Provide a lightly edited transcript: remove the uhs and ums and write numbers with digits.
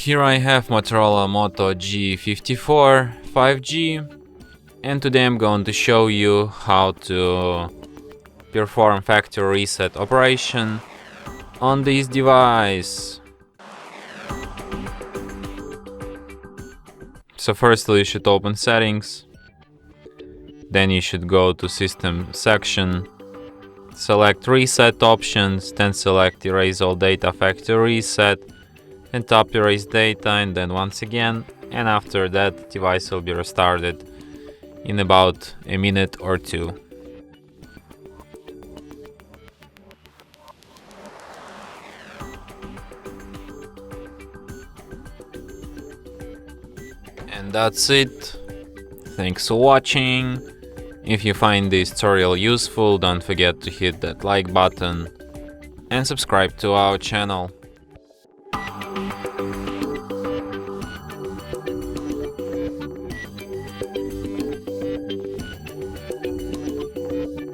Here I have Motorola Moto G54 5G, and today I'm going to show you how to perform factory reset operation on this device. So firstly you should open settings, then you should go to system section, select reset options, then select erase all data factory reset and tap erase data, and then once again, and after that the device will be restarted in about a minute or two. And that's it. Thanks for watching. If you find this tutorial useful, don't forget to hit that like button and subscribe to our channel.